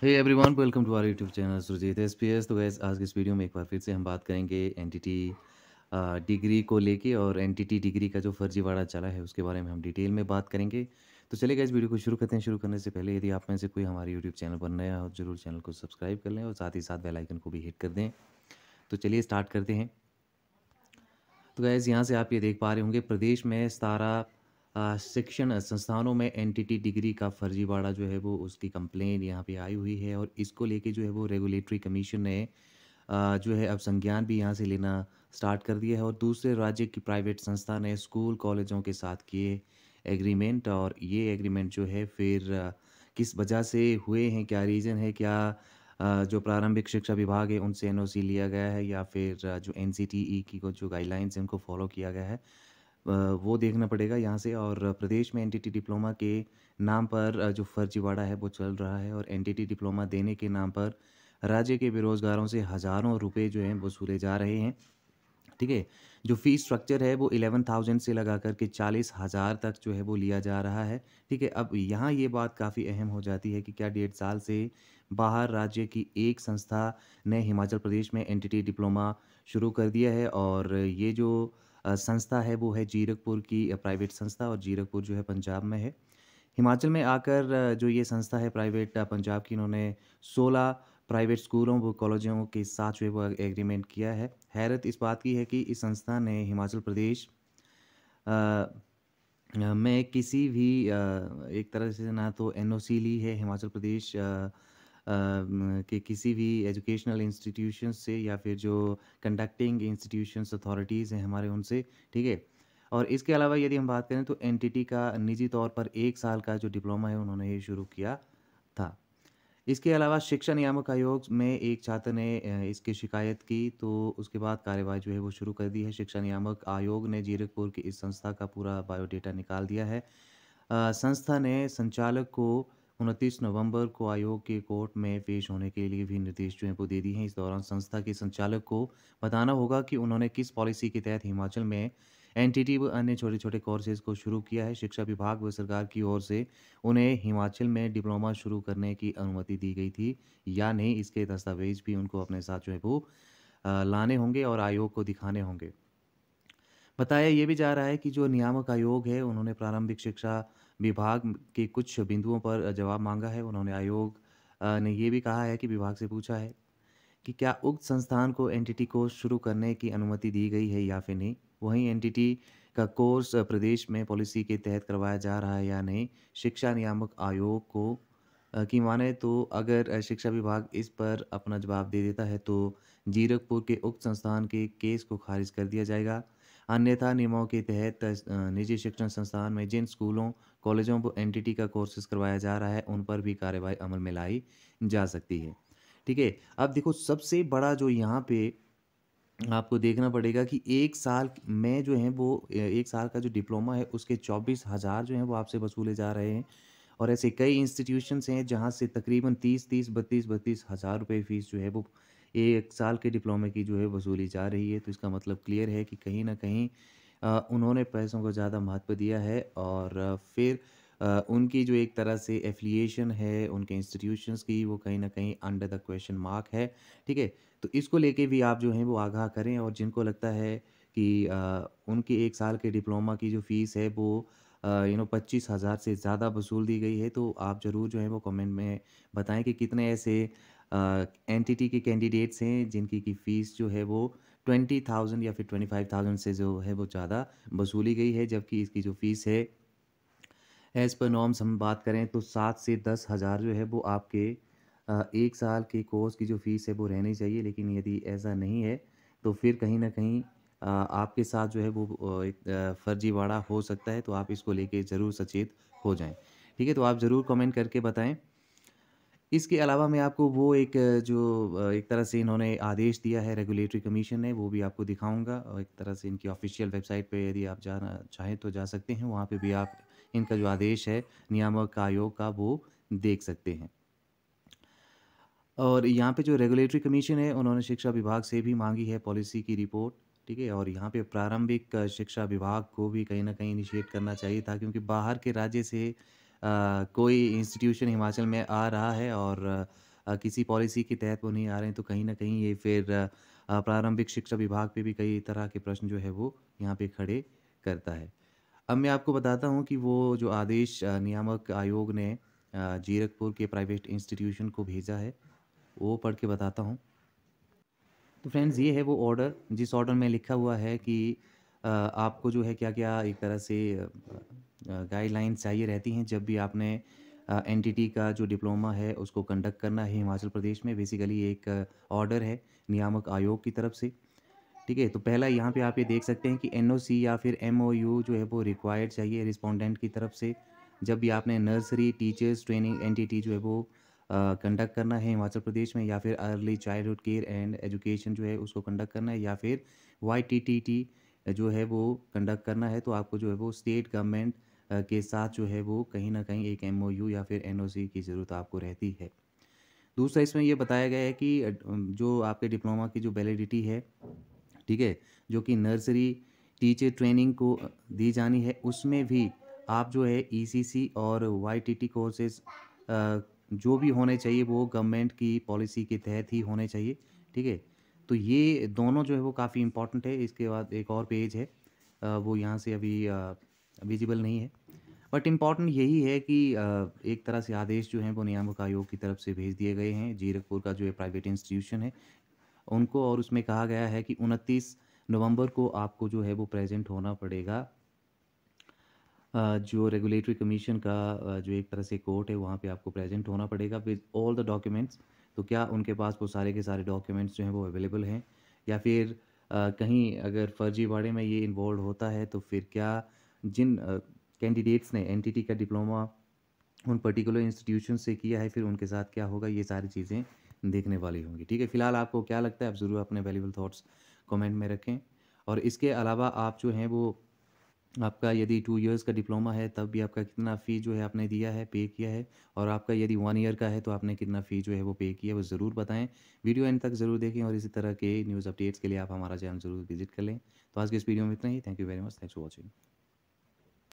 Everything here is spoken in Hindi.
Hey everyone, welcome to our YouTube channel Surjeet SPS. तो गैस आज की इस वीडियो में एक बार फिर से हम बात करेंगे एनटीटी डिग्री को लेके, और एनटीटी डिग्री का जो फर्जीवाड़ा चला है उसके बारे में हम डिटेल में बात करेंगे। तो चलिए गैस, वीडियो को शुरू करते हैं। शुरू करने से पहले यदि आप में से कोई हमारे यूट्यूब चैनल पर नया हो, जरूर चैनल को सब्सक्राइब कर लें और साथ ही साथ बेल आइकन को भी हिट कर दें। तो चलिए स्टार्ट करते हैं। तो गैस, यहाँ से आप ये देख पा रहे होंगे, प्रदेश में 17 शिक्षण संस्थानों में एनटीटी डिग्री का फर्जीवाड़ा जो है वो उसकी कंप्लेन यहाँ पे आई हुई है, और इसको लेके जो है वो रेगुलेटरी कमीशन ने जो है अब संज्ञान भी यहाँ से लेना स्टार्ट कर दिया है, और दूसरे राज्य की प्राइवेट संस्था ने स्कूल कॉलेजों के साथ किए एग्रीमेंट। और ये एग्रीमेंट जो है फिर किस वजह से हुए हैं, क्या रीज़न है, क्या जो प्रारंभिक शिक्षा विभाग है उनसे एनओसी लिया गया है, या फिर जो एनसीटीई की को जो गाइडलाइंस हैं उनको फॉलो किया गया है, वो देखना पड़ेगा यहाँ से। और प्रदेश में एनटीटी डिप्लोमा के नाम पर जो फर्जीवाड़ा है वो चल रहा है, और एनटीटी डिप्लोमा देने के नाम पर राज्य के बेरोजगारों से हज़ारों रुपए जो हैं वसूले जा रहे हैं। ठीक है? जो फ़ीस स्ट्रक्चर है वो 11,000 से लगा कर के 40,000 तक जो है वो लिया जा रहा है। ठीक है? अब यहाँ ये बात काफ़ी अहम हो जाती है कि क्या 1.5 साल से बाहर राज्य की एक संस्था ने हिमाचल प्रदेश में एनटीटी डिप्लोमा शुरू कर दिया है, और ये जो संस्था है वो है जीरकपुर की प्राइवेट संस्था, और जीरकपुर जो है पंजाब में है। हिमाचल में आकर जो ये संस्था है प्राइवेट पंजाब की, इन्होंने 16 प्राइवेट स्कूलों व कॉलेजों के साथ जो है वो एग्रीमेंट किया है। हैरत इस बात की है कि इस संस्था ने हिमाचल प्रदेश में किसी भी एक तरह से ना तो एनओसी ली है हिमाचल प्रदेश के किसी भी एजुकेशनल इंस्टीट्यूशन से, या फिर जो कंडक्टिंग इंस्टीट्यूशंस अथॉरिटीज़ हैं हमारे उनसे। ठीक है? और इसके अलावा यदि हम बात करें तो एनटीटी का निजी तौर पर 1 साल का जो डिप्लोमा है उन्होंने ये शुरू किया था। इसके अलावा शिक्षा नियामक आयोग में एक छात्र ने इसकी शिकायत की, तो उसके बाद कार्यवाही जो है वो शुरू कर दी है। शिक्षा नियामक आयोग ने जीरकपुर की इस संस्था का पूरा बायोडेटा निकाल दिया है। संस्था ने संचालक को 29 नवंबर को आयोग के कोर्ट में पेश होने के लिए भी निर्देश जो हैं वो दे दिए हैं। इस दौरान संस्था के संचालक को बताना होगा कि उन्होंने किस पॉलिसी के तहत हिमाचल में एनटीटी व अन्य छोटे-छोटे कोर्सेज़ को शुरू किया है। शिक्षा विभाग व सरकार की ओर से उन्हें हिमाचल में डिप्लोमा शुरू करने की अनुमति दी गई थी या नहीं, इसके दस्तावेज़ भी उनको अपने साथ जो है वो लाने होंगे और आयोग को दिखाने होंगे। बताया ये भी जा रहा है कि जो नियामक आयोग है उन्होंने प्रारंभिक शिक्षा विभाग के कुछ बिंदुओं पर जवाब मांगा है। उन्होंने आयोग ने ये भी कहा है कि विभाग से पूछा है कि क्या उक्त संस्थान को एनटीटी कोर्स शुरू करने की अनुमति दी गई है या फिर नहीं? वहीं एनटीटी का कोर्स प्रदेश में पॉलिसी के तहत करवाया जा रहा है या नहीं? शिक्षा नियामक आयोग को की माने तो अगर शिक्षा विभाग इस पर अपना जवाब दे देता है तो जीरकपुर के उक्त संस्थान के केस को खारिज कर दिया जाएगा। अन्यथा नियमों के तहत निजी शिक्षण संस्थान में जिन स्कूलों, कॉलेजों को एनटीटी का कोर्सेज़ करवाया जा रहा है, उन पर भी कार्रवाई अमल में लाई जा सकती है। ठीक है? अब देखो, सबसे बड़ा जो यहाँ पे आपको देखना पड़ेगा कि 1 साल में जो है वो 1 साल का जो डिप्लोमा है उसके 24,000 जो हैं वो आपसे वसूले जा रहे हैं। और ऐसे कई इंस्टीट्यूशंस हैं जहाँ से तकरीबन 30-30, 32-32 हज़ार रुपए फ़ीस जो है वो 1 साल के डिप्लोमे की जो है वसूली जा रही है। तो इसका मतलब क्लियर है कि कहीं न कहीं उन्होंने पैसों को ज़्यादा महत्व दिया है, और फिर उनकी जो एक तरह से एफ़िलिएशन है उनके इंस्टीट्यूशंस की, वो कहीं न कहीं अंडर द क्वेश्चन मार्क है। ठीक है? तो इसको लेके भी आप जो हैं वो आगाह करें, और जिनको लगता है कि उनकी 1 साल के डिप्लोमा की जो फ़ीस है वो 25,000 से ज़्यादा वसूल दी गई है, तो आप ज़रूर जो है वो कमेंट में बताएँ कि कितने ऐसे एनटीटी के कैंडिडेट्स हैं जिनकी की फ़ीस जो है वो 20,000 या फिर 25,000 से जो है वो ज़्यादा वसूली गई है, जबकि इसकी जो फ़ीस है एज़ पर नॉर्म्स हम बात करें तो 7 से 10 हज़ार जो है वो आपके 1 साल के कोर्स की जो फ़ीस है वो रहनी चाहिए। लेकिन यदि ऐसा नहीं है तो फिर कहीं न कहीं आपके साथ जो है वो एक फर्जीवाड़ा हो सकता है, तो आप इसको लेके ज़रूर सचेत हो जाएँ। ठीक है? तो आप ज़रूर कमेंट करके बताएँ। इसके अलावा मैं आपको वो एक एक तरह से इन्होंने आदेश दिया है रेगुलेटरी कमीशन ने, वो भी आपको दिखाऊँगा, और एक तरह से इनकी ऑफ़िशियल वेबसाइट पे यदि आप जाना चाहें तो जा सकते हैं, वहाँ पे भी आप इनका जो आदेश है नियामक आयोग का वो देख सकते हैं। और यहाँ पे जो रेगुलेटरी कमीशन है उन्होंने शिक्षा विभाग से भी माँगी है पॉलिसी की रिपोर्ट। ठीक है? और यहाँ पे प्रारंभिक शिक्षा विभाग को भी कहीं न कहीं इनिशिएट करना चाहिए था, क्योंकि बाहर के राज्य से कोई इंस्टीट्यूशन हिमाचल में आ रहा है, और किसी पॉलिसी के तहत वो नहीं आ रहे हैं, तो कहीं न कहीं ये फिर प्रारंभिक शिक्षा विभाग पे भी कई तरह के प्रश्न जो है वो यहाँ पे खड़े करता है। अब मैं आपको बताता हूँ कि वो जो आदेश नियामक आयोग ने जीरकपुर के प्राइवेट इंस्टीट्यूशन को भेजा है, वो पढ़ के बताता हूँ। तो फ्रेंड्स ये है वो ऑर्डर, जिस ऑर्डर में लिखा हुआ है कि आपको जो है क्या-क्या एक तरह से गाइडलाइंस चाहिए रहती हैं जब भी आपने एनटीटी का जो डिप्लोमा है उसको कंडक्ट करना है हिमाचल प्रदेश में। बेसिकली एक ऑर्डर है नियामक आयोग की तरफ से, ठीक है? तो पहला यहाँ पे आप ये देख सकते हैं कि एनओसी या फिर एमओयू जो है वो रिक्वायर्ड चाहिए रिस्पोंडेंट की तरफ से। जब भी आपने नर्सरी टीचर्स ट्रेनिंग एनटीटी जो है वो कंडक्ट करना है हिमाचल प्रदेश में, या फिर early childhood care and education जो है उसको कंडक्ट करना है, या फिर वाईटीटीटी जो है वो कंडक्ट करना है, तो आपको जो है वो स्टेट गवर्नमेंट के साथ जो है वो कहीं न कहीं एक एमओयू या फिर एनओसी की ज़रूरत आपको रहती है। दूसरा इसमें ये बताया गया है कि जो आपके डिप्लोमा की जो वैलिडिटी है, ठीक है? जो कि नर्सरी टीचर ट्रेनिंग को दी जानी है, उसमें भी आप जो है ईसीसी और वाईटीटी कोर्सेज़ जो भी होने चाहिए वो गवर्नमेंट की पॉलिसी के तहत ही होने चाहिए, ठीक है? तो ये दोनों जो है वो काफ़ी इम्पोर्टेंट है। इसके बाद एक और पेज है, वो यहाँ से अभी विज़िबल नहीं है। बट इम्पॉर्टेंट यही है कि एक तरह से आदेश जो हैं वो नियामक आयोग की तरफ से भेज दिए गए हैं। जीरकपुर का जो है प्राइवेट इंस्टीट्यूशन है उनको, और उसमें कहा गया है कि 29 नवंबर को आपको जो है वो प्रेज़ेंट होना पड़ेगा जो रेगुलेटरी कमीशन का जो एक तरह से कोर्ट है वहाँ पे आपको प्रेज़ेंट होना पड़ेगा विद ऑल द डॉक्यूमेंट्स। तो क्या उनके पास वो सारे के सारे डॉक्यूमेंट्स जो हैं वो अवेलेबल हैं? या फिर कहीं अगर फर्जीवाड़े में ये इन्वॉल्व होता है तो फिर क्या जिन कैंडिडेट्स ने एनटीटी का डिप्लोमा उन पर्टिकुलर इंस्टीट्यूशन से किया है, फिर उनके साथ क्या होगा, ये सारी चीज़ें देखने वाली होंगी, ठीक है? फ़िलहाल आपको क्या लगता है, आप ज़रूर अपने वैल्यूएबल थॉट्स कमेंट में रखें। और इसके अलावा आप जो हैं वो आपका यदि 2 इयर्स का डिप्लोमा है तब भी आपका कितना फ़ी जो है आपने दिया है, पे किया है, और आपका यदि 1 ईयर का है तो आपने कितना फ़ी जो है वो पे किया है, वो ज़रूर बताएँ। वीडियो एंड तक ज़रूर देखें और इसी तरह के न्यूज़ अपडेट्स के लिए आप हमारा चैनल ज़रूर विज़िट कर लें। तो आज के इस वीडियो में इतना ही। Thank you very much. Thanks for watching.